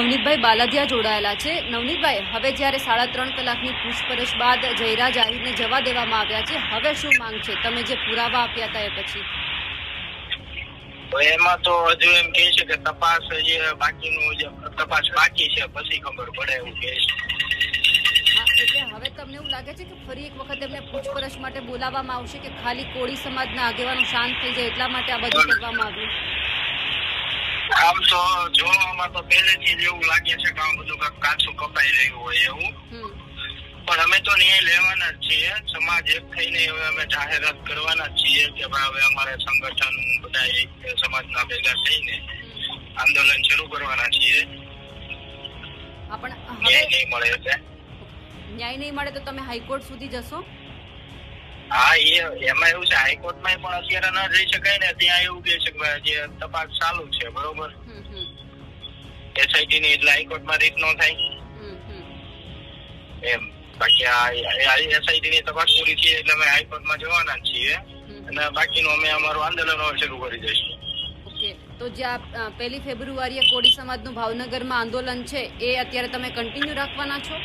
નવનીતભાઈ બાલાધિયા જોડાયેલા છે. નવનીતભાઈ, હવે જ્યારે 3.5 કલાકની પૂછપરછ બાદ જયરાજ આહિરને જવા દેવામાં આવ્યા છે, હવે શું માંગ છે તમે જે પુરાવા આપ્યા હતા એ પછી? એમાં તો હજુ એમ કહે છે કે તપાસ બાકી છે, પછી ખબર પડે એવું કહે છે. એટલે હવે તમને એવું લાગે છે કે ફરી એક વખત એમને પૂછપરછ માટે બોલાવવામાં આવશે કે ખાલી કોળી સમાજના આગેવાનો શાંત થઈ જાય એટલા માટે આ બધું કરવામાં આવ્યું? આમ તો જોવામાં તો પહેલેથી જ એવું લાગે છે કે આ બધું કાચું કપાઈ રહ્યું હોય એવું, પણ અમે તો ન્યાય લેવાના જ છીએ. સમાજ એક થઈને હવે અમે જાહેરાત કરવાના જ છીએ કે હવે અમારે સંગઠન બધા સમાજના ભેગા થઈને આંદોલન શરૂ કરવાના છીએ. ન્યાય નહીં મળે એટલે ન્યાય નહીં મળે તો તમે હાઈકોર્ટ સુધી જશો? હા, એમાં એવું છે, હાઈકોર્ટમાં પણ અત્યારે ન જઈ શકાય ને. ત્યાં એવું કે છે કે જે તપાસ ચાલુ છે, બરોબર, એસઆઈટી ની, એટલે હાઈકોર્ટમાં રીત ન થાય એમ. બાકી આ એસઆઈટી ની તપાસ પૂરી થઈ એટલે અમે હાઈકોર્ટમાં જવાના જ છીએ અને બાકીનું અમે અમારું આંદોલન શરૂ કરી દઈશું. ઓકે, તો જે 1 ફેબ્રુઆરીએ કોળી સમાજનું ભાવનગરમાં આંદોલન છે એ અત્યારે તમે કન્ટિન્યુ રાખવાના છો?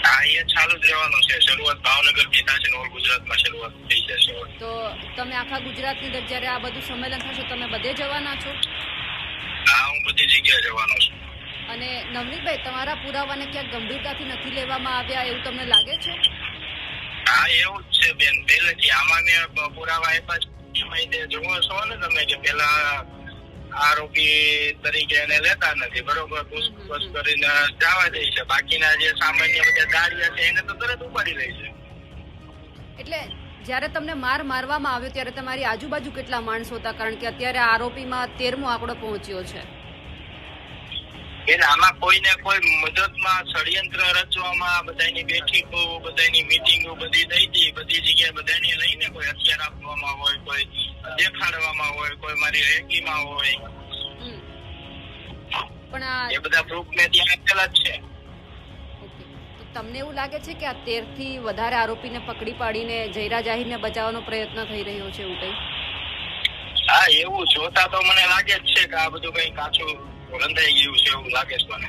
હા, એ ચાલુ જ રહેવાનું છે. શરૂઆત ભાવનગર થી થશે ને ઓલ ગુજરાતમાં શરૂઆત થઈ જશે. તો તમે આખા ગુજરાતની અંદર જ્યારે આ બધું સંમેલન થશે તમે બધે જવાના છો? હા, હું બધી જગ્યાએ જવાનો છું. અને નવનીતભાઈ, તમારા પુરાવાને ક્યાંક ગંભીરતાથી નથી લેવામાં આવ્યા એવું તમને લાગે છે? હા, એવું જ છે બેન. પહેલેથી આમાં મેં પુરાવા આપ્યા છે. જોવો છો ને તમે કે પેલા આરોપી તરીકે એને લેતા નથી, બરોબર, પૂછપરછ કરીને જવા દે છે. બાકીના જે સામાન્ય બધા દાડિયા છે એને તો તરત ઉપાડી લે છે. એટલે જ્યારે તમને મારવામાં આવ્યો ત્યારે તમારી આજુબાજુ કેટલા માણસો હતા? કારણ કે અત્યારે આરોપીમાં 13મો આંકડો પહોંચ્યો છે. એટલે આમાં કોઈને કોઈ મદદમાં, ષડયંત્ર રચવામાં, બધાની બેઠકો, બધાની મીટિંગો બધી થઈ હતી. બધી જગ્યાએ બધાને લઈને કોઈ હથિયાર આપવામાં હોય, કોઈ દેખાડવામાં હોય, કોઈ મારી રેકીમાં હોય, પણ એ બધા પ્રૂફ મેં ત્યાં આપેલા જ છે. તો તમને એવું લાગે છે કે આ 13 થી વધારે આરોપીને પકડી પાડીને જયરાજ આહિરને બચાવવાનો પ્રયત્ન થઈ રહ્યો છે એવું કંઈ? હા, એવું જોતા તો મને લાગે જ છે કે આ બધું કઈ કાચું રંધાઈ ગયું છે એવું લાગે છે મને.